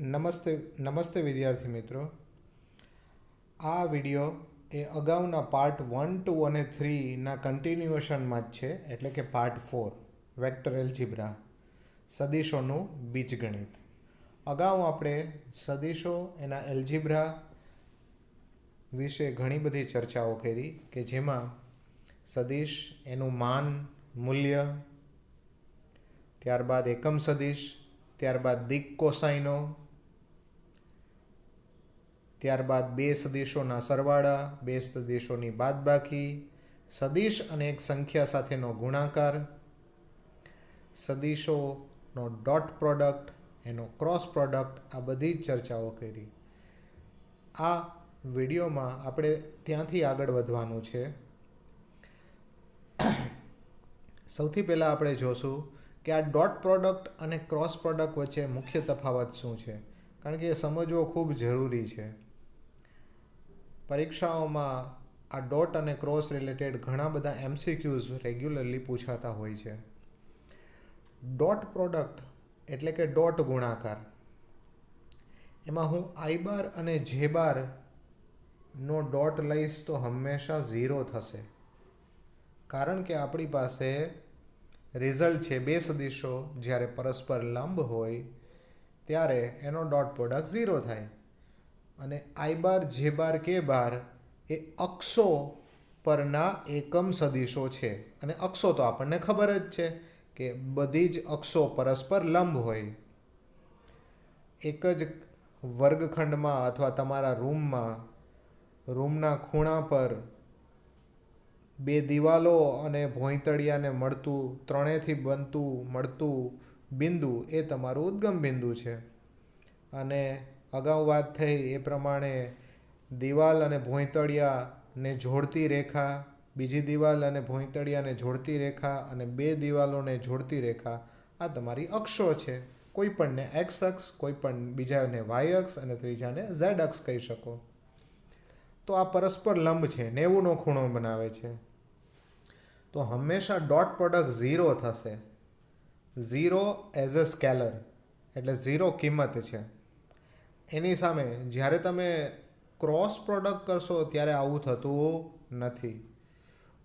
નમસ્તે વિદ્યાર્થી મિત્રો. આ વિડિયો એ અગાઉના પાર્ટ 1, 2 અને 3ના કન્ટિન્યુએશનમાં જ છે, એટલે કે પાર્ટ 4 વેક્ટર એલ્જિબ્રા સદિશોનું બીજગણિત. અગાઉ આપણે સદિશો એના એલ્જિબ્રા વિશે ઘણી બધી ચર્ચાઓ કરી કે જેમાં સદિશ એનું માન મૂલ્ય, ત્યારબાદ એકમ સદિશ, ત્યારબાદ દિક કોસાઈનો, ત્યારબાદ બે સદિશોના સરવાળા, બે સદિશોની બાદબાકી, સદિશ અને એક સંખ્યા સાથેનો ગુણાકાર, સદિશોનો ડોટ પ્રોડક્ટ, એનો ક્રોસ પ્રોડક્ટ, આ બધી જ ચર્ચાઓ કરી. આ વિડીયોમાં આપણે ત્યાંથી આગળ વધવાનું છે. સૌથી પહેલાં આપણે જોશું કે આ ડોટ પ્રોડક્ટ અને ક્રોસ પ્રોડક્ટ વચ્ચે મુખ્ય તફાવત શું છે, કારણ કે એ સમજવો ખૂબ જરૂરી છે. પરીક્ષાઓમાં આ ડોટ અને ક્રોસ રિલેટેડ ઘણા બધા MCQs રેગ્યુલરલી પૂછાતા હોય છે. ડોટ પ્રોડક્ટ એટલે કે ડોટ ગુણાકાર. એમાં હું આઈ બાર અને જે બારનો ડોટ લઈશ તો હંમેશા 0 થશે, કારણ કે આપણી પાસે રિઝલ્ટ છે બે સદિશો જ્યારે પરસ્પર લંબ હોય ત્યારે એનો ડોટ પ્રોડક્ટ 0 થાય. અને આઈ બાર, જે બાર, કે બાર એ અક્ષો પરના એકમ સદિશો છે. અને અક્ષો તો આપણને ખબર જ છે કે બધી જ અક્ષો પરસ્પર લંબ હોય. એક જ વર્ગખંડમાં અથવા તમારા રૂમના ખૂણા પર બે દિવાલો અને ભોંયતળિયાને મળતું, ત્રણેયથી મળતું બિંદુ એ તમારું ઉદ્ગમ બિંદુ છે. અને અગાઉ વાત થઈ એ પ્રમાણે દિવાલ અને ભોંયતળિયાને જોડતી રેખા, બીજી દિવાલ અને ભોંયતળિયાને જોડતી રેખા અને બે દિવાલોને જોડતી રેખા, આ તમારી અક્ષો છે. કોઈ પણને એક્સ અક્ષ, કોઈ પણ બીજાને વાય અક્ષ અને ત્રીજાને ઝેડ અક્ષ કહી શકો. તો આ પરસ્પર લંબ છે, 90નો ખૂણો બનાવે છે. તો હંમેશા ડોટ પ્રોડક્ટ 0 થશે. 0 એઝ અ સ્કેલર, એટલે 0 કિંમત છે. એની સામે જ્યારે તમે ક્રોસ પ્રોડક્ટ કરશો ત્યારે આવું થતું નથી.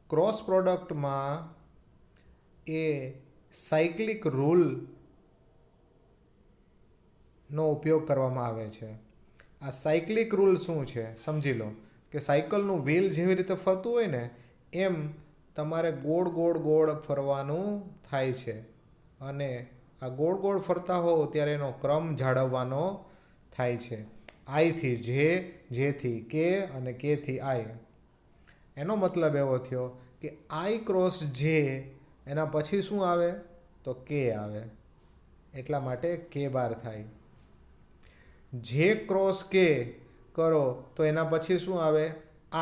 ક્રોસ પ્રોડક્ટમાં એ સાયક્લિક રૂલનો ઉપયોગ કરવામાં આવે છે. આ સાયક્લિક રૂલ શું છે સમજી લો કે સાયકલનું વ્હીલ જેવી રીતે ફરતું હોય ને એમ તમારે ગોળ ગોળ ગોળ ફરવાનું થાય છે. અને આ ગોળ ગોળ ફરતા હો ત્યારે એનો ક્રમ જાળવવાનો થાય છે. આઈથી જે, જેથી કે અને કેથી આઈ. એનો મતલબ એવો થયો કે આઈ ક્રોસ જે એના પછી શું આવે તો કે આવે, એટલા માટે કે બાર થાય. જે ક્રોસ કે કરો તો એના પછી શું આવે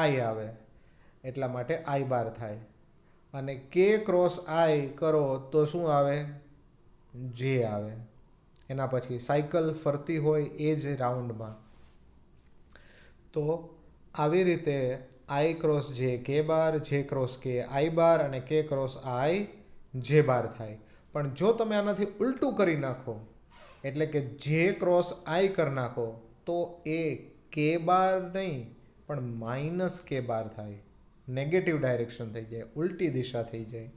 આઈ આવે, એટલા માટે આઈ બાર થાય. અને કે ક્રોસ આઈ કરો તો શું આવે જે આવે. એના પછી સાયકલ ફરતી હોય એ જ રાઉન્ડમાં. તો આવી રીતે આઈ ક્રોસ જે કે બાર, જે ક્રોસ કે આઈ બાર અને કે ક્રોસ આઈ જે બાર થાય. પણ જો તમે આનાથી ઉલટું કરી નાખો, એટલે કે જે ક્રોસ આઈ કરી નાખો તો એ કે બાર નહીં પણ માઇનસ કે બાર થાય. નેગેટિવ ડાયરેક્શન થઈ જાય, ઉલટી દિશા થઈ જાય.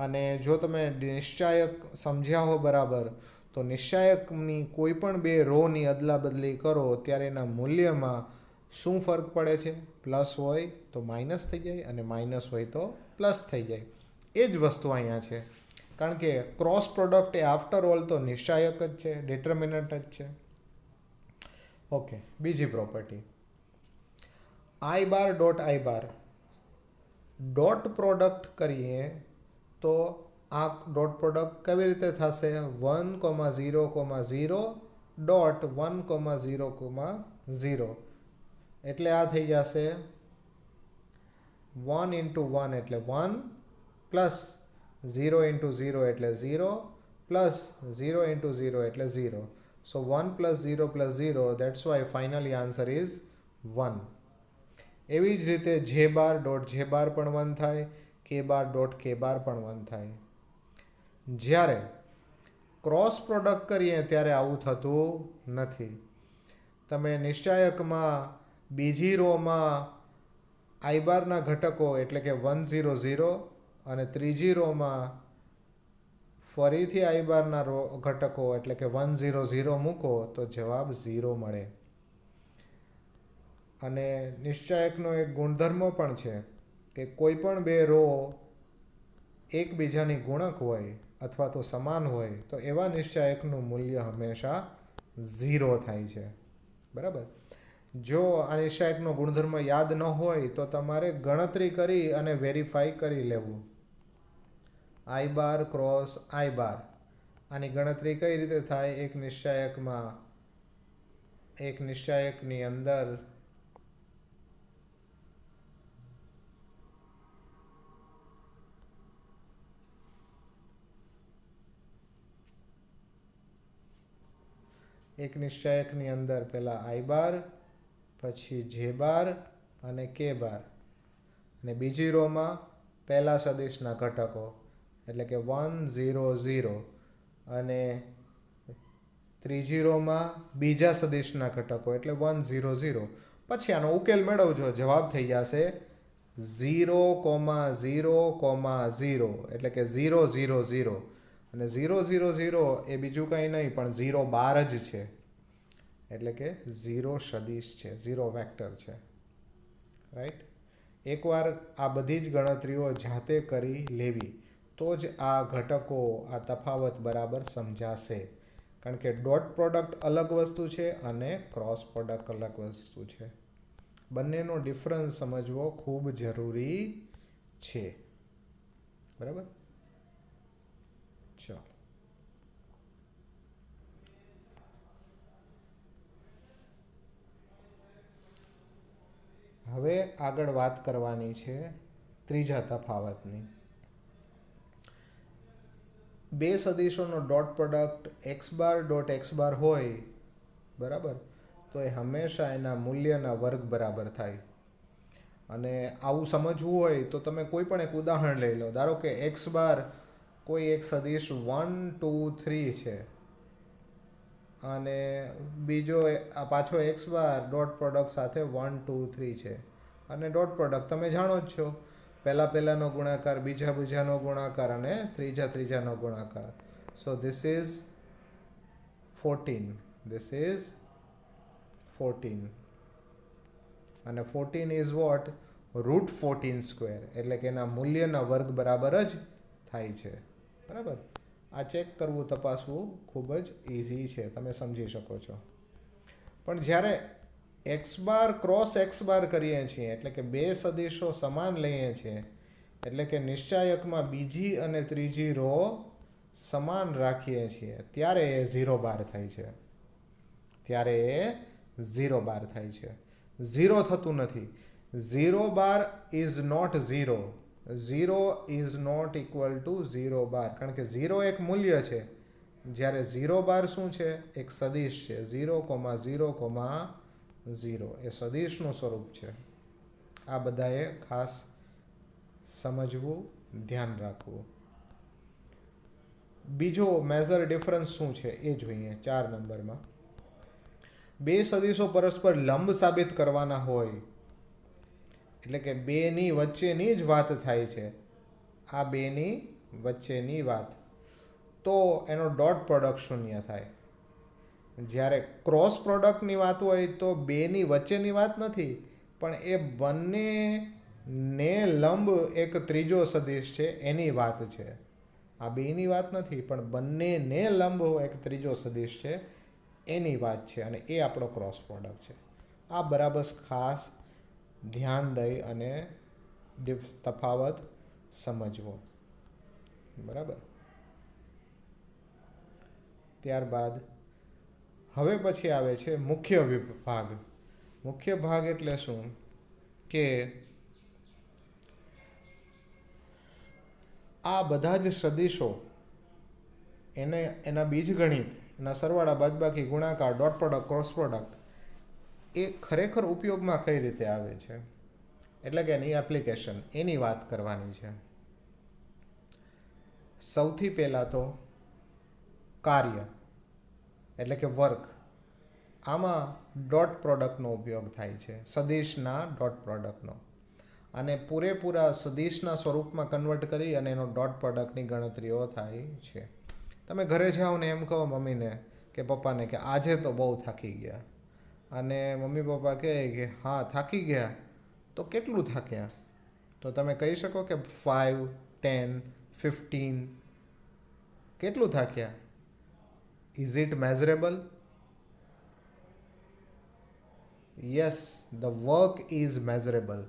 અને જો તમે નિશ્ચાયક સમજ્યા હો બરાબર તો નિશ્ચાયકની કોઈ પણ બે રોની અદલા બદલી કરો ત્યારે એના મૂલ્યમાં શું ફરક પડે છે? પ્લસ હોય તો માઇનસ થઈ જાય અને માઇનસ હોય તો પ્લસ થઈ જાય. એ જ વસ્તુ અહીંયા છે, કારણ કે ક્રોસ પ્રોડક્ટ એ આફ્ટર ઓલ તો નિશ્ચાયક જ છે, ડિટર્મિનન્ટ જ છે. ઓકે, બીજી પ્રોપર્ટી આઈ બાર ડોટ આઈ બાર. ડોટ પ્રોડક્ટ કરીએ તો આ ડોટ પ્રોડક્ટ કેવી રીતે થશે? 1,0,0 ડોટ 1,0,0. એટલે આ થઈ જશે 1 into 1 એટલે 1 પ્લસ 0 into 0 એટલે 0 પ્લસ 0 into 0 એટલે 0. So 1 plus 0 plus 0, that's why finally answer is 1. એવી જ રીતે જે બાર ડોટ જે બાર પણ 1 થાય, કે બાર ડોટ કે બાર પણ 1 થાય. જ્યારે ક્રોસ પ્રોડક્ટ કરીએ ત્યારે આવું થતું નથી. તમે નિશ્ચાયકમાં બીજી રોમાં આઈ બારના ઘટકો એટલે કે 100 અને ત્રીજી રોમાં ફરીથી આઈ બારના ઘટકો એટલે કે 100 મૂકો તો જવાબ 0 મળે. અને નિશ્ચાયકનો એક ગુણધર્મ પણ છે કે કોઈ પણ બે રો એકબીજાની ગુણક હોય અથવા તો સમાન હોય તો એવા નિશ્ચાયકનું મૂલ્ય હંમેશા 0 થાય છે. બરાબર. જો આ નિશ્ચાયકનો ગુણધર્મ યાદ ન હોય તો તમારે ગણતરી કરી અને વેરીફાઈ કરી લેવું. આઈ બાર ક્રોસ આઈ બાર, આની ગણતરી કઈ રીતે થાય? એક નિશ્ચાયકની અંદર પહેલા આઈ બાર, પછી જે બાર અને કે બાર, અને બીજી રોમાં પહેલા સદિશના ઘટકો એટલે કે 100 અને ત્રીજી રોમાં બીજા સદિશના ઘટકો એટલે 100. પછી આનો ઉકેલ મેળવજો, જવાબ થઈ જશે 0,0,0 એટલે કે 0,0,0 અને 0,0,0 એ બીજું કંઈ નહીં પણ 0 બાર જ છે એટલે કે 0 સદિશ છે, 0 વેક્ટર છે. રાઈટ. એકવાર આ બધી જ ગણતરીઓ જાતે કરી લેવી તો જ આ ઘટકો, આ તફાવત બરાબર સમજાશે. કારણ કે ડોટ પ્રોડક્ટ અલગ વસ્તુ છે અને ક્રોસ પ્રોડક્ટ અલગ વસ્તુ છે. બંનેનો ડિફરન્સ સમજવો ખૂબ જરૂરી છે. બરાબર. ચાલો હવે આગળ વાત કરવાની છે ત્રીજા તફાવતની. બે સદિશોનો dot product x bar dot x bar હોય, બરાબર, તો એ હંમેશા એના મૂલ્યના વર્ગ બરાબર થાય. અને આવું સમજવું હોય તો તમે કોઈ પણ એક ઉદાહરણ લઈ લો. ધારો કે એક્સ બાર કોઈ એક સદિશ 1 2 3 છે અને બીજો આ પાછો એક્સ બાર ડોટ પ્રોડક્ટ સાથે 1 2 3 છે. અને ડોટ પ્રોડક્ટ તમે જાણો જ છો, પહેલાનો ગુણાકાર, બીજાનો ગુણાકાર અને ત્રીજાનો ગુણાકાર. So this is 14, this is 14 અને 14 ઇઝ વોટ? √14², એટલે કે એના મૂલ્યના વર્ગ બરાબર જ થાય છે. બરાબર. આ ચેક કરવું, તપાસવું ખૂબ જ ઇઝી છે, તમે સમજી શકો છો. પણ જ્યારે x bar cross x bar કરીએ છીએ એટલે કે બે સદિશો સમાન લઈએ છીએ એટલે કે નિશ્ચાયકમાં બીજી અને ત્રીજી રો સમાન રાખીએ છીએ ત્યારે એ 0 બાર થાય છે. 0 થતું નથી. 0 bar is not 0. 0 is not equal to 0 bar. કારણ કે 0 એક મૂલ્ય છે, જ્યારે 0 બાર શું છે? એક સદિશ છે. 0,0,0 એ સદિશનું સ્વરૂપ છે. આ બધાએ ખાસ સમજવું, ધ્યાન રાખવું. બીજો મેજર ડિફરન્સ શું છે એ જોઈએ 4 નંબરમાં. બે સદિશો પરસ્પર લંબ સાબિત કરવાના હોય એટલે કે બેની વચ્ચેની જ વાત થાય છે, આ બેની વચ્ચેની વાત, તો એનો ડોટ પ્રોડક્ટ શૂન્ય થાય. જ્યારે ક્રોસ પ્રોડક્ટની વાત હોય તો બેની વચ્ચેની વાત નથી, પણ એ બંનેને લંબ એક ત્રીજો સદિશ છે એની વાત છે. આ બેની વાત નથી, પણ બંનેને લંબ એક ત્રીજો સદિશ છે એની વાત છે, અને એ આપણો ક્રોસ પ્રોડક્ટ છે. આ બરાબર ખાસ ધ્યાન દઈ અને તફાવત સમજવો. બરાબર. ત્યારબાદ હવે પછી આવે છે મુખ્ય વિભાગ. મુખ્ય ભાગ એટલે શું? કે આ બધા જ સદિશો એના બીજગણિત, એના સરવાળા, બાદબાકી, ગુણાકાર, ડોટ પ્રોડક્ટ, ક્રોસ પ્રોડક્ટ એ ખરેખર ઉપયોગમાં કઈ રીતે આવે છે એટલે કે એની એપ્લિકેશન, એની વાત કરવાની છે. સૌથી પહેલાં તો કાર્ય એટલે કે વર્ક, આમાં ડોટ પ્રોડક્ટનો ઉપયોગ થાય છે, સદિશના ડોટ પ્રોડક્ટનો. અને પૂરેપૂરા સદિશના સ્વરૂપમાં કન્વર્ટ કરી અને એનો ડોટ પ્રોડક્ટની ગણતરીઓ થાય છે. તમે ઘરે જાઓ ને એમ કહો મમ્મીને કે પપ્પાને કે આજે તો બહુ થાકી ગયા, અને મમ્મી પપ્પા કહે કે હા થાકી ગયા, તો કેટલું થાક્યા? તો તમે કહી શકો કે 5, 10, 15, કેટલું થાક્યા? Is it measurable? Yes, the work is measurable.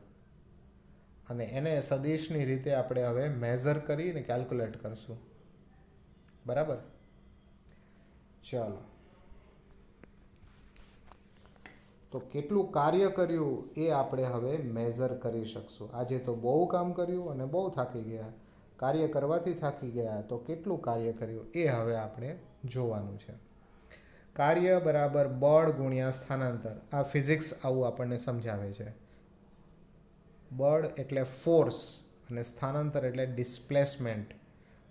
અને એને સદિશની રીતે આપણે હવે મેઝર કરીને કેલ્ક્યુલેટ કરશું. બરાબર? ચાલો, તો કેટલું કાર્ય કર્યું એ આપણે હવે મેઝર કરી શકશું. આજે તો બહુ કામ કર્યું અને બહુ થાકી ગયા. કાર્ય કરવાથી થાકી ગયા, તો કેટલું કાર્ય કર્યું એ હવે આપણે જોવાનું છે. કાર્ય બરાબર બળ ગુણ્યા સ્થાનાંતર. આ ફિઝિક્સ આવું આપણને સમજાવે છે. બળ એટલે ફોર્સ અને સ્થાનાંતર એટલે ડિસ્પ્લેસમેન્ટ.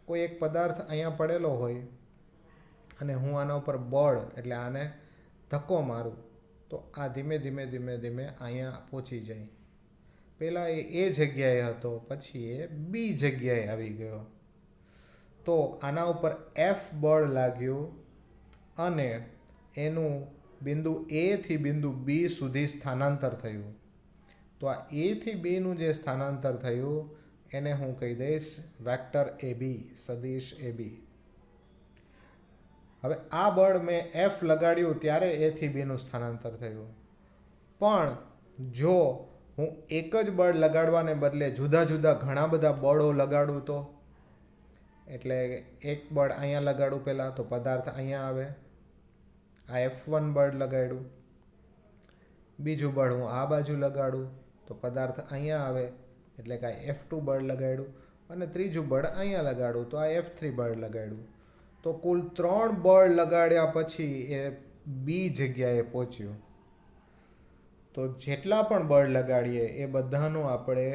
કોઈ એક પદાર્થ અહીંયા પડેલો હોય અને હું આના ઉપર બળ એટલે આને ધક્કો મારું, તો આ ધીમે ધીમે ધીમે ધીમે અહીંયા પહોંચી જાય. પહેલાં એ જગ્યાએ હતો, પછી એ બી જગ્યાએ આવી ગયો. તો આના ઉપર એફ બળ લાગ્યું અને એનું બિંદુ એ થી બિંદુ બી સુધી સ્થાનાંતર થયું. તો આ એ થી બીનું જે સ્થાનાંતર થયું એને હું કહી દઈશ વેક્ટર એ બી, સદિશ એ બી. હવે આ બળ મેં એફ લગાડ્યું ત્યારે એ થી બીનું સ્થાનાંતર થયું. પણ જો હું એક જ બળ લગાડવાને બદલે જુદા જુદા ઘણા બધા બળો લગાડું, તો એટલે એક બળ અહીંયા લગાડું પહેલાં, તો પદાર્થ અહીંયા આવે. આ F1 બળ લગાડ્યું. બીજું બળ હું આ બાજુ લગાડું તો પદાર્થ અહીંયા આવે, એટલે કે આ F2 બળ લગાડ્યું. અને ત્રીજું બળ અહીંયા લગાડું તો આ F3 બળ લગાડ્યું. તો કુલ 3 બળ લગાડ્યા પછી એ બી જગ્યાએ પહોંચ્યું. તો જેટલા પણ બળ લગાડીએ એ બધાનો આપણે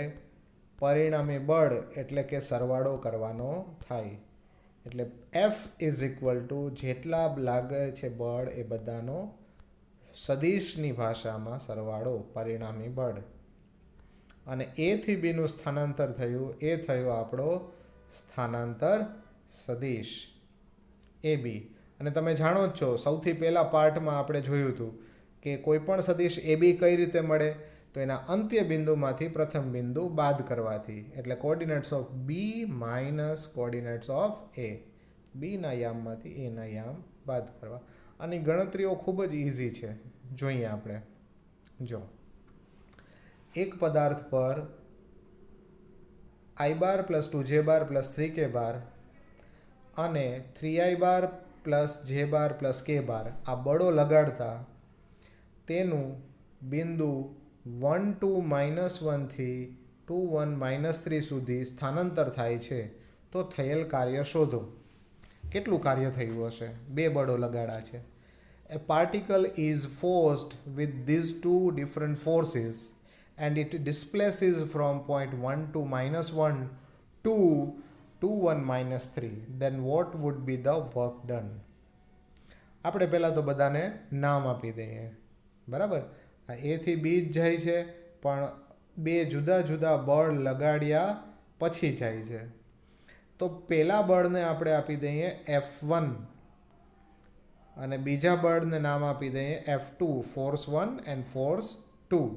પરિણામી બળ એટલે કે સરવાળો કરવાનો થાય. એટલે F ઇઝ ઇક્વલ ટુ જેટલા લાગે છે બળ એ બધાનો સદિશની ભાષામાં સરવાળો, પરિણામી બળ. અને એ થી બીનું સ્થાનાંતર થયું એ થયો આપણો સ્થાનાંતર સદિશ એ બી. અને તમે જાણો જ છો, સૌથી પહેલા પાર્ટમાં આપણે જોયું હતું કે કોઈ પણ સદિશ એ બી કઈ રીતે મળે, તો એના અંત્ય બિંદુમાંથી પ્રથમ બિંદુ બાદ કરવાથી. એટલે coordinates of B minus coordinates of A, બીના યામમાંથી એના યામ બાદ કરવા. આની ગણતરીઓ ખૂબ જ ઇઝી છે. જોઈએ આપણે. જો એક પદાર્થ પર i bar plus 2j bar plus 3k બાર અને 3i બાર પ્લસ j બાર પ્લસ k બાર આ બળો લગાડતા તેનું બિંદુ 1 2 -1 થી 2 1 -3 સુધી સ્થાનાંતર થાય છે. તો થયેલ કાર્ય શોધો. કેટલું કાર્ય થયું હશે? 2 બળો લગાડ્યા છે. A particle is forced with these two different forces and it displaces from point 1 to -1 to 2 1 -3. Then what would be the work done? આપણે પહેલાં તો બધાને નામ આપી દઈએ. બરાબર? આ એ થી બી જ જાય છે, પણ 2 જુદા જુદા બળ લગાડ્યા પછી જાય છે. તો પહેલા બળને આપણે આપી દઈએ F1 અને બીજા બળને નામ આપી દઈએ F2, ફોર્સ 1 એન્ડ ફોર્સ 2.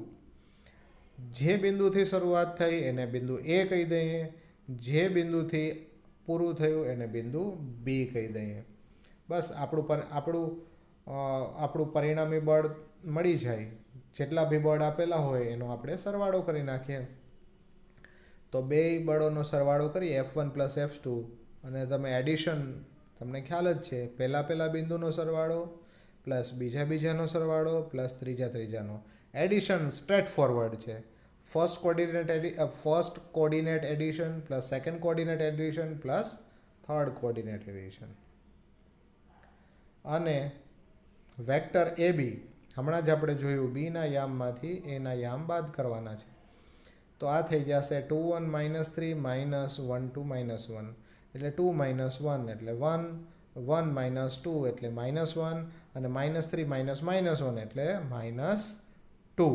જે બિંદુથી શરૂઆત થઈ એને બિંદુ એ કહી દઈએ, જે બિંદુથી પૂરું થયું એને બિંદુ બી કહી દઈએ. બસ આપણું પરિણામી બળ મળી જાય. જેટલા બી બળ આપેલા હોય એનો આપણે સરવાળો કરી નાખીએ. તો 2 બળોનો સરવાળો કરીએ F1 પ્લસ F2, અને તમે એડિશન, તમને ખ્યાલ જ છે, પહેલા બિંદુનો સરવાળો પ્લસ બીજાનો સરવાળો પ્લસ ત્રીજાનો. એડિશન સ્ટ્રેટ ફોરવર્ડ છે. First coordinate addition plus second coordinate addition plus third coordinate addition. અને વેક્ટર એ બી હમણાં જ આપણે જોયું, બીના યામમાંથી એના યામ બાદ કરવાના છે. તો આ થઈ જશે 2 1 -3 -1 2 -1, એટલે 2 -1 એટલે 1 1 માઇનસ 2 એટલે -1 અને -3 માઇનસ -1 એટલે -2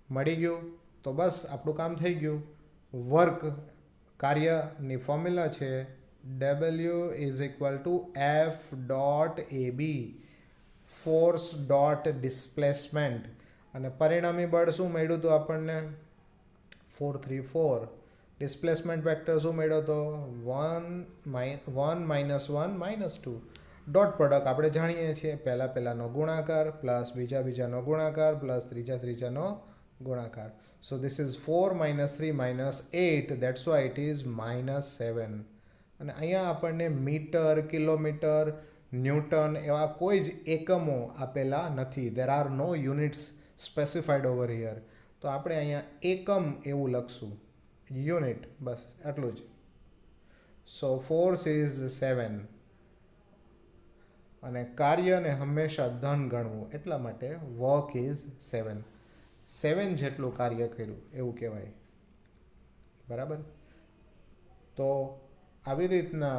મળી ગયું. તો બસ આપણું કામ થઈ ગયું. વર્ક કાર્યની ફોર્મ્યુલા છે W is equal to F dot AB force dot displacement અને પરિણામી બળ શું મળ્યું હતું આપણને 434. ડિસ્પ્લેસમેન્ટ વેક્ટર શું મળ્યો હતો 1 -1 -2. ડોટ પ્રોડક્ટ આપણે જાણીએ છીએ પહેલાનો ગુણાકાર પ્લસ બીજાનો ગુણાકાર પ્લસ ત્રીજાનો ગુણાકાર. So this is 4 -3 -8 that's why it is -7. અને અહીંયા આપણને મીટર, કિલોમીટર, ન્યૂટન એવા કોઈ જ એકમો આપેલા નથી. There are no units specified over here. તો આપણે અહીંયા એકમ એવું લખશું, યુનિટ, બસ આટલું જ. સો ફોર્સ ઇઝ 7 અને કાર્યને હંમેશા ધન ગણવું એટલા માટે વર્ક ઇઝ 7. 7 જેટલું કાર્ય કર્યું એવું કહેવાય. બરાબર. તો આવી રીતના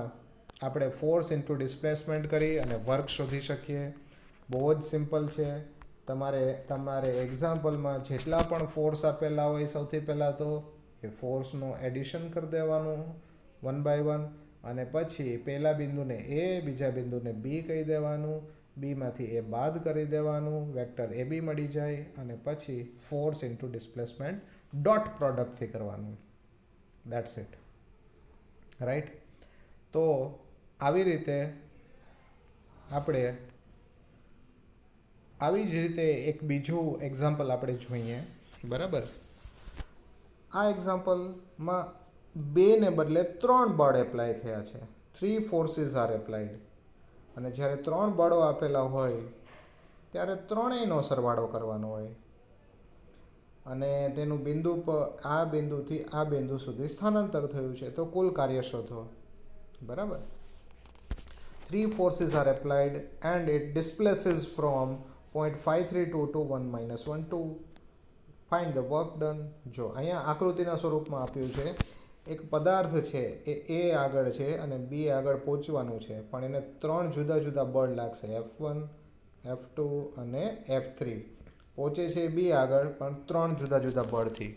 આપણે ફોર્સ ઇન્ટુ ડિસ્પ્લેસમેન્ટ કરી અને વર્ક શોધી શકીએ. બહુ જ સિમ્પલ છે. તમારે એક્ઝામ્પલમાં જેટલા પણ ફોર્સ આપેલા હોય સૌથી પહેલાં તો એ ફોર્સનું એડિશન કરી દેવાનું 1 by 1 અને પછી પહેલા બિંદુને A, બીજા બિંદુને B કહી દેવાનું, બીમાંથી એ બાદ કરી દેવાનું, વેક્ટર AB મળી જાય અને પછી ફોર્સ ઇન્ટુ ડિસ્પ્લેસમેન્ટ ડોટ પ્રોડક્ટથી કરવાનું. That's it. રાઈટ. તો આવી રીતે આપણે આવી જ રીતે એક બીજું એક્ઝામ્પલ આપણે જોઈએ. બરાબર. આ એક્ઝામ્પલમાં 2 ને બદલે 3 બળ એપ્લાય થયા છે. 3 ફોર્સીસ આર એપ્લાઇડ. અને જ્યારે 3 બળો આપેલા હોય ત્યારે ત્રણેયનો સરવાળો કરવાનો હોય અને તેનું બિંદુ પર આ બિંદુથી આ બિંદુ સુધી સ્થાનાંતર થયું છે તો કુલ કાર્ય શોધો. બરાબર. 3 forces are applied and it displaces from 0.532 to 1 minus 1 2. Find the work done. જો અહીંયા આકૃતિના સ્વરૂપમાં આપ્યું છે એક પદાર્થ છે એ A આગળ છે અને B આગળ પહોંચવાનું છે પણ એને 3 જુદા જુદા બળ લાગશે F1, F2 અને F3. પહોંચે છે B આગળ પણ 3 જુદા જુદા બળથી.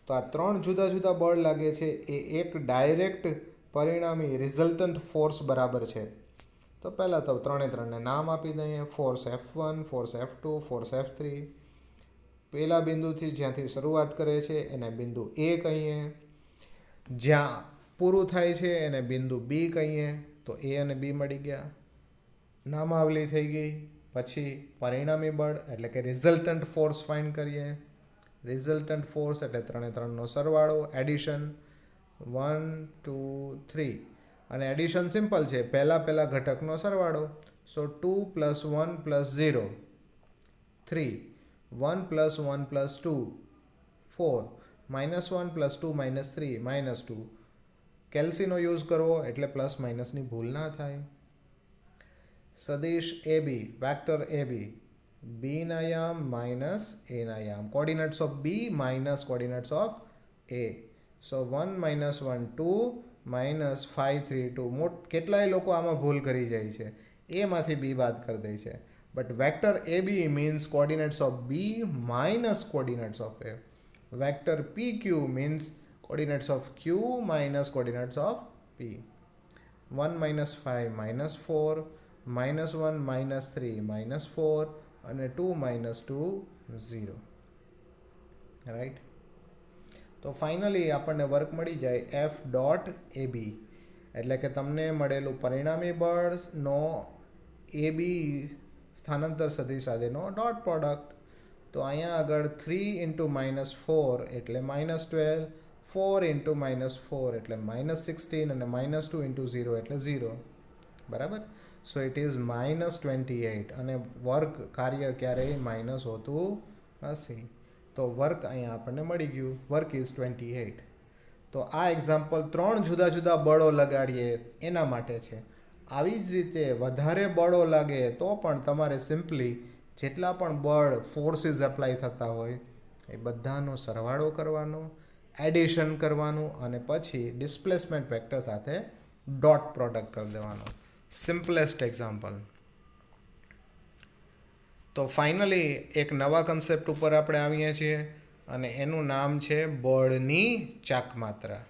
તો આ 3 જુદા જુદા બળ લાગે છે એ એક ડાયરેક્ટ પરિણામી રિઝલ્ટન્ટ ફોર્સ બરાબર છે. તો પહેલાં તો 3ને નામ આપી દઈએ. Force F1, force F2, force F3. પહેલા બિંદુથી જ્યાંથી શરૂઆત કરે છે એને બિંદુ A કહીએ, જ્યાં પૂરું થાય છે એને બિંદુ B કહીએ. તો A અને B મળી ગયા, નામાવલી થઈ ગઈ. પછી પરિણામી બળ એટલે કે રિઝલ્ટન્ટ ફોર્સ ફાઇન્ડ કરીએ. રિઝલ્ટન્ટ ફોર્સ એટલે 3નો સરવાળો, એડિશન 1 2 3 અને એડિશન સિમ્પલ છે, પહેલા ઘટકનો સરવાળો. સો 2 + 1 + 0 3, 1 + 1 + 2 4, -1 + 2 - 3 -2. કેલ્સીનો યુઝ કરવો એટલે પ્લસ માઇનસની ભૂલ ના થાય. સદિશ AB, વેક્ટર AB, B ના યામ માઇનસ A ના યામ, coordinates of B minus coordinates of A. સો 1 - 1 2 -5 3 2. કેટલાય લોકો આમાં ભૂલ કરી જાય છે, એમાંથી B બાદ કરી દે છે. But vector AB means coordinates of B minus coordinates of A. Vector PQ means coordinates of Q minus coordinates of P. 1 - 5 -4, -1 -3 -4 અને 2 - 2 0. રાઈટ. તો ફાઇનલી આપણને વર્ક મળી જાય F ડોટ AB એટલે કે તમને મળેલું પરિણામી બળનો AB સ્થાનાંતર સદિશ સાથેનો ડોટ પ્રોડક્ટ. તો અહીંયા આગળ 3 × -4 એટલે -12, 4 × -4 એટલે -16 અને -2 × 0 એટલે 0. બરાબર. સો ઇટ ઇઝ -28 અને વર્ક કાર્ય ક્યારેય માઇનસ હોતું નથી. તો વર્ક અહીંયા આપણને મળી ગયું. Work is 28. તો આ એક્ઝામ્પલ 3 જુદા જુદા બળો લગાડીએ એના માટે છે. આવી જ રીતે વધારે બળો લાગે તો પણ તમારે સિમ્પલી જેટલા પણ બળ ફોર્સીસ એપ્લાય થતા હોય એ બધાનો સરવાળો કરવાનો, એડિશન કરવાનું અને પછી ડિસ્પ્લેસમેન્ટ વેક્ટર સાથે ડોટ પ્રોડક્ટ કરી દેવાનો. Simplest example. તો ફાઇનલી એક નવા કન્સેપ્ટ ઉપર આપણે આવીએ છીએ અને એનું નામ છે બળની ચાકમાત્રા.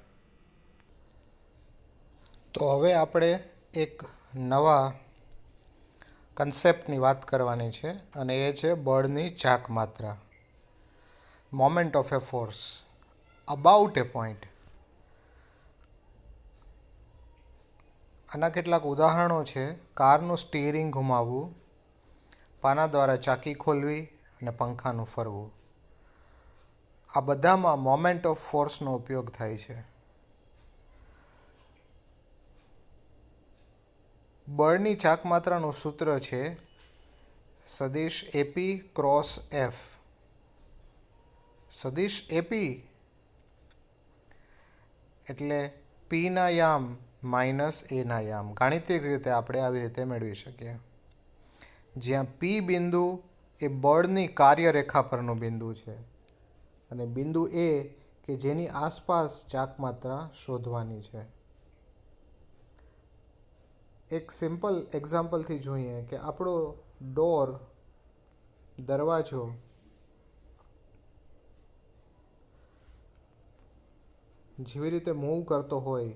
તો હવે આપણે એક નવા કન્સેપ્ટની વાત કરવાની છે અને એ છે બળની ચાકમાત્રા. Moment of a force about a point. આના કેટલાક ઉદાહરણો છે. કારનું સ્ટીયરિંગ ઘુમાવવું, પાના દ્વારા ચાકી ખોલવી અને પંખાનું ફરવું. આ બધામાં મોમેન્ટ ઓફ ફોર્સનો ઉપયોગ થાય છે. બળની ચાકમાત્રાનું સૂત્ર છે સદિશ એપી ક્રોસ એફ. સદિશ એપી એટલે પીના યામ માઇનસ એના યામ. ગાણિતિક રીતે આપણે આવી રીતે મેળવી શકીએ. જ્યાં પી બિંદુ એ બળની કાર્યરેખા પરનું બિંદુ છે અને બિંદુ એ કે જેની આસપાસ ચાકમાત્રા શોધવાની છે. એક સિમ્પલ એક્ઝામ્પલથી જોઈએ કે આપણો ડોર, દરવાજો જેવી રીતે મૂવ કરતો હોય,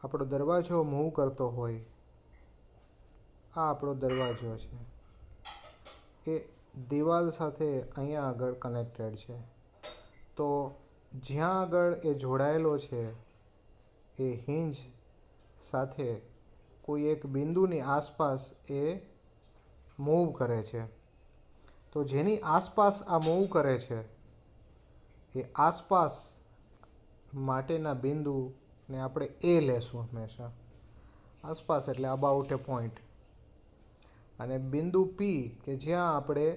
આપણો દરવાજો મૂવ કરતો હોય, આ આપણો દરવાજો છે, એ દિવાલ સાથે અહીંયા આગળ કનેક્ટેડ છે. તો જ્યાં આગળ એ જોડાયેલો છે એ હિંજ સાથે કોઈ એક બિંદુની આસપાસ એ મૂવ કરે છે. તો જેની આસપાસ આ મૂવ કરે છે એ આસપાસ માટેના બિંદુને આપણે એ લેશું હંમેશા. આસપાસ એટલે અબાઉટ એ પોઈન્ટ. અને બિંદુ પી કે જ્યાં આપણે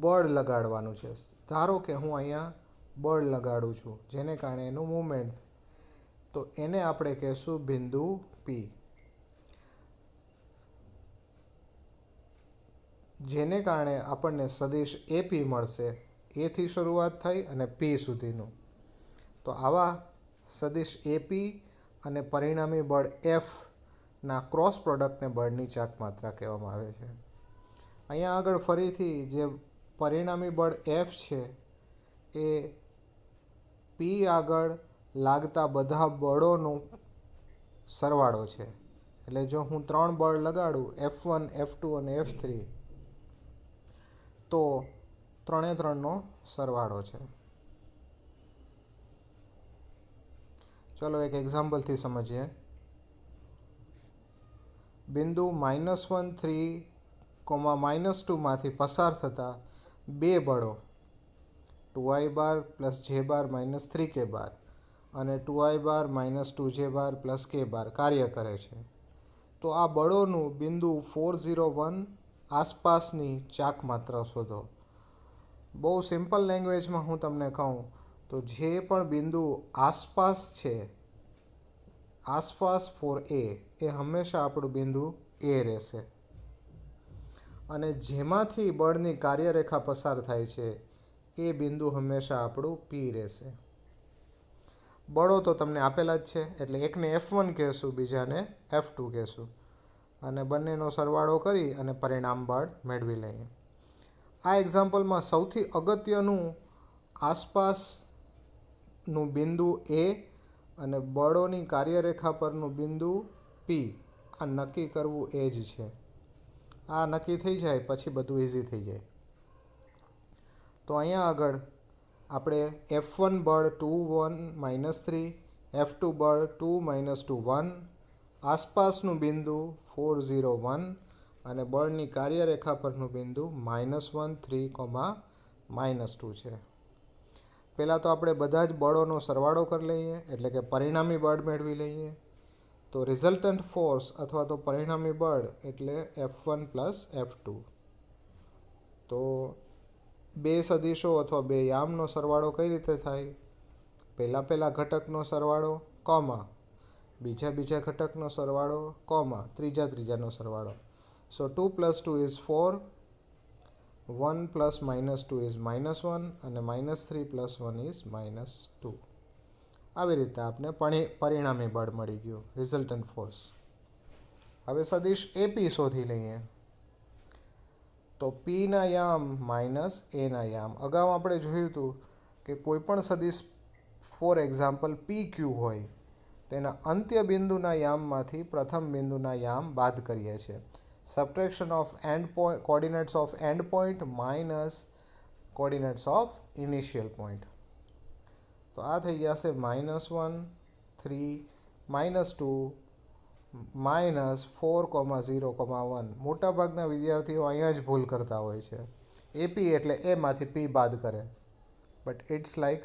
બળ લગાડવાનું છે. ધારો કે હું અહીંયા બળ લગાડું છું જેને કારણે એનું મૂવમેન્ટ, તો એને આપણે કહેશું બિંદુ પી. જેને કારણે આપણને સદિશ એપી મળશે. એથી શરૂઆત થઈ અને પી સુધીનું. તો આવા સદિશ એપી અને પરિણામી બળ એફના ક્રોસ પ્રોડક્ટને બળની ચાકમાત્રા કહેવામાં આવે છે. અહીંયા આગળ ફરીથી જે પરિણામી બળ એફ છે એ પી આગળ લાગતા બધા બળોનો સરવાળો છે. એટલે જો હું 3 બળ લગાડું F1, F2 અને F3 તો 3નો સરવાળો છે. ચલો એક એક્ઝામ્પલથી સમજીએ. બિંદુ -1, 3, -2 માંથી પસાર થતા બે બળો 2i બાર પ્લસ જે બાર માઇનસ 3k બાર અને 2i બાર માઇનસ 2j બાર પ્લસ k બાર કાર્ય કરે છે. તો આ બળોનું બિંદુ 401 આસપાસની ચાકમાત્રા શોધો. બહુ સિમ્પલ લેંગ્વેજમાં હું તમને કહું તો જે પણ બિંદુ આસપાસ છે, આસપાસ ફોર એ હંમેશા આપણું બિંદુ એ રહેશે. અને જેમાંથી બળની કાર્યરેખા પસાર થાય છે એ બિંદુ હંમેશા આપણું પી રહેશે. બળો તો તમને આપેલા જ છે એટલે એકને F1 કહેશું, બીજાને F2 કહેશું અને બંનેનો સરવાળો કરી અને પરિણામ બળ મેળવી લઈએ. આ એક્ઝામ્પલમાં સૌથી અગત્યનું આસપાસનું બિંદુ એ અને બળોની કાર્યરેખા પરનું બિંદુ પી આ નક્કી કરવું એ જ છે. આ નક્કી થઈ જાય પછી બધું ઇઝી થઈ જાય. તો અહીંયા આગળ આપણે F1 બળ 2 1 -3, F2 બળ 2 - 2 1, આસપાસનું બિંદુ 401 અને બળની કાર્યરેખા પરનું બિંદુ -1 3, -2 છે. પહેલાં તો આપણે બધા જ બળોનો સરવાળો કરી લઈએ એટલે કે પરિણામી બળ મેળવી લઈએ. તો રિઝલ્ટન્ટ ફોર્સ અથવા તો પરિણામી બળ એટલે F1 + F2. તો બે સદિશો અથવા બે યામનો સરવાળો કઈ રીતે થાય? પહેલા ઘટકનો સરવાળો, બીજા ઘટકનો સરવાળો, ત્રીજાનો સરવાળો. સો 2 + 2 is 4, 1 + -2 is -1 અને -3 + 1 is -2. આવી રીતે આપણે પરિણામી બળ મળી ગયું, રિઝલ્ટન્ટ ફોર્સ. હવે સદિશ એપી શોધી લઈએ. તો પીના યામ માઇનસ એના યામ. અગાઉ આપણે જોયું હતું કે કોઈ પણ સદિશ ફોર એક્ઝામ્પલ પી ક્યુ હોય તેના અંત્ય બિંદુના યામમાંથી પ્રથમ બિંદુના યામ બાદ કરીએ છીએ. Subtraction of end point, coordinates of end point minus coordinates of initial point. તો આ થઈ જશે -1, 3, -2, -4,0,1. મોટાભાગના વિદ્યાર્થીઓ અહીંયા જ ભૂલ કરતા હોય છે. એપી એટલે એમાંથી પી બાદ કરે, but it's like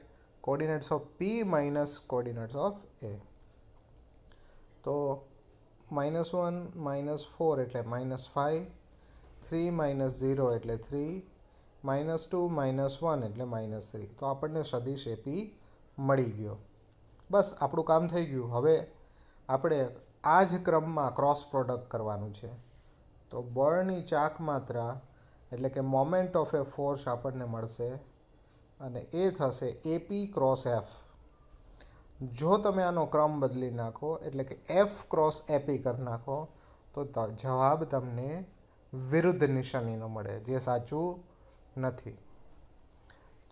coordinates of P minus coordinates of A. તો -1 -4 એટલે -5, 3 -0 એટલે 3, -2 -1 એટલે -3. તો આપણને સદિશ એપી મળી ગયો. બસ આપણું કામ થઈ ગયું. હવે આપણે આ જ ક્રમમાં ક્રોસ પ્રોડક્ટ કરવાનું છે. તો બળની ચાક માત્રા એટલે કે મોમેન્ટ ઓફ એ ફોર્સ આપણને મળશે અને એ થશે એપી ક્રોસ એફ. જો તમે આનો ક્રમ બદલી નાખો એટલે કે એફ ક્રોસ એપી કરી નાખો તો જવાબ તમને વિરુદ્ધ નિશાનીનો મળે, જે સાચું નથી.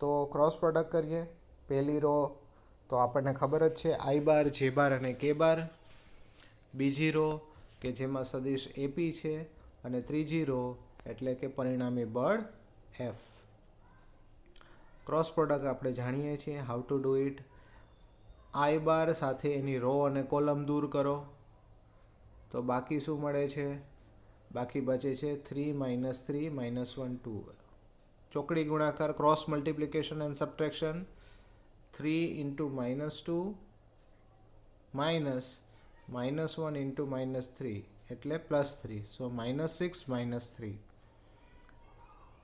તો ક્રોસ પ્રોડક્ટ કરીએ. પહેલી રો તો આપણને ખબર જ છે, આઈ બાર, જે બાર અને કે બાર. બીજી રો કે જેમાં સદિશ એપી છે અને ત્રીજી રો એટલે કે પરિણામી બળ એફ. ક્રોસ પ્રોડક્ટ આપણે જાણીએ છીએ હાઉ ટુ ડુ ઇટ. આઈ બાર સાથે એની રો અને કોલમ દૂર કરો તો બાકી શું મળે છે? બાકી બચે છે 3 - 3 -1 2. ચોકડી ગુણાકાર, cross multiplication and subtraction. 3 × -2 minus -1 × -3 એટલે +3. સો -6 -3.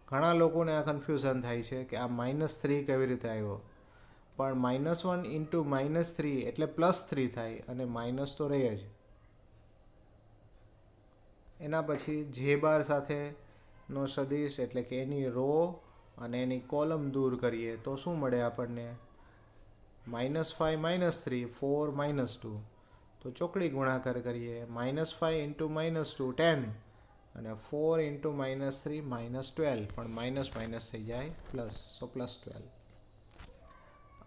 ઘણા લોકોને આ કન્ફ્યુઝન થાય છે કે આ -3 કેવી રીતે આવ્યો, પણ -1 × -3 એટલે +3 થાય અને માઇનસ તો રહે જ. એના પછી જે બાર સાથેનો સદિશ એટલે કે એની રો અને એની કોલમ દૂર કરીએ તો શું મળે આપણને? -5 -3 4 -2. તો ચોકડી ગુણાકાર કરીએ. -5 × -2 10 અને 4 × -3 -12. પણ માઇનસ થઈ જાય પ્લસ, સો +12.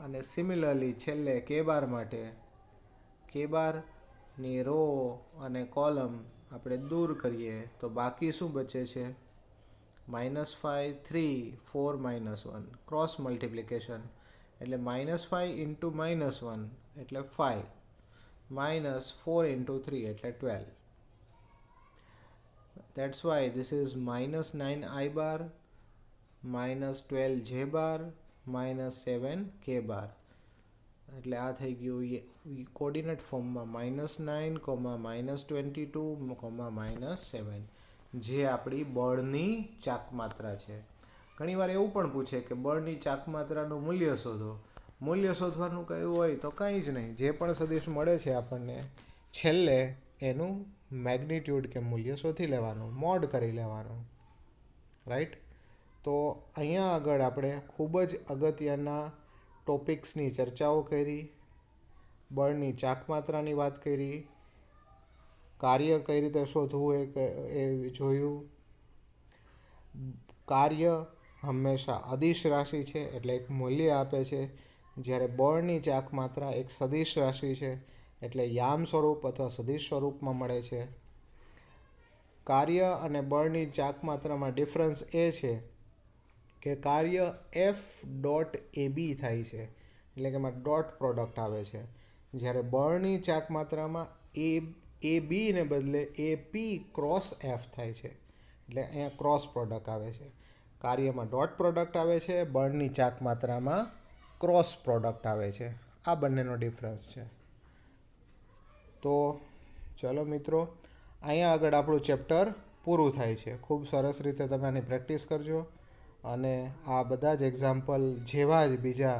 અને સિમિલરલી છેલ્લે કે બાર માટે, કે બારની રો અને કોલમ આપણે દૂર કરીએ તો બાકી શું બચે છે? -5 3 4 -1. ક્રોસ મલ્ટિપ્લિકેશન એટલે -5 × -1 એટલે 5 -4 × 3 એટલે 12. That's why this is -9 I bar, -12 J bar, -7 K bar. એટલે આ થઈ ગયું કોઓર્ડિનેટ ફોર્મમાં -9, -22, -7, જે આપણી બળની ચાક માત્રા છે. ઘણીવાર એવું પણ પૂછે કે બળની ચાક માત્રાનું મૂલ્ય શોધો. મૂલ્ય શોધવાનું કયું હોય તો કંઈ જ નહીં, જે પણ સદિશ મળે છે આપણને છેલ્લે એનું મેગ્નિટ્યુડ કે મૂલ્ય શોધી લેવાનું, મોડ કરી લેવાનું, રાઈટ. તો અહીંયા આગળ આપણે ખૂબ જ અગત્યના ટોપિક્સની ચર્ચાઓ કરી, બળની ચાક માત્રાની વાત કરી, કાર્ય કઈ રીતે શોધવું એ જોયું. કાર્ય હંમેશા અદિશ રાશિ છે એટલે એક મૂલ્ય આપે છે, જ્યારે બળની ચાક માત્રા એક સદિશ રાશિ છે એટલે યામ સ્વરૂપ અથવા સદિશ સ્વરૂપમાં મળે છે. કાર્ય અને બળની ચાક માત્રામાં ડિફરન્સ એ છે કે કાર્ય F.AB થાય છે, એટલે કે એમાં ડોટ પ્રોડક્ટ આવે છે, જ્યારે બળની ચાક માત્રામાં AB ને બદલે AP ક્રોસ F થાય છે, એટલે અહીંયા ક્રોસ પ્રોડક્ટ આવે છે. કાર્યમાં ડોટ પ્રોડક્ટ આવે છે, બળની ચાક માત્રામાં ક્રોસ પ્રોડક્ટ આવે છે. આ બંનેનો ડિફરન્સ છે. તો ચલો મિત્રો, અહીંયા આગળ આપણું ચેપ્ટર પૂરું થાય છે. ખૂબ સરસ રીતે તમે આની પ્રેક્ટિસ કરજો અને આ બધા જ એક્ઝામ્પલ જેવા જ બીજા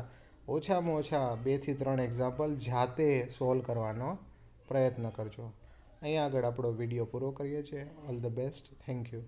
ઓછામાં ઓછા 2 થી 3 એક્ઝામ્પલ જાતે સોલ્વ કરવાનો પ્રયત્ન કરજો. અહીંયા આગળ આપણો વિડીયો પૂરો કરીએ છીએ. All the best. Thank you.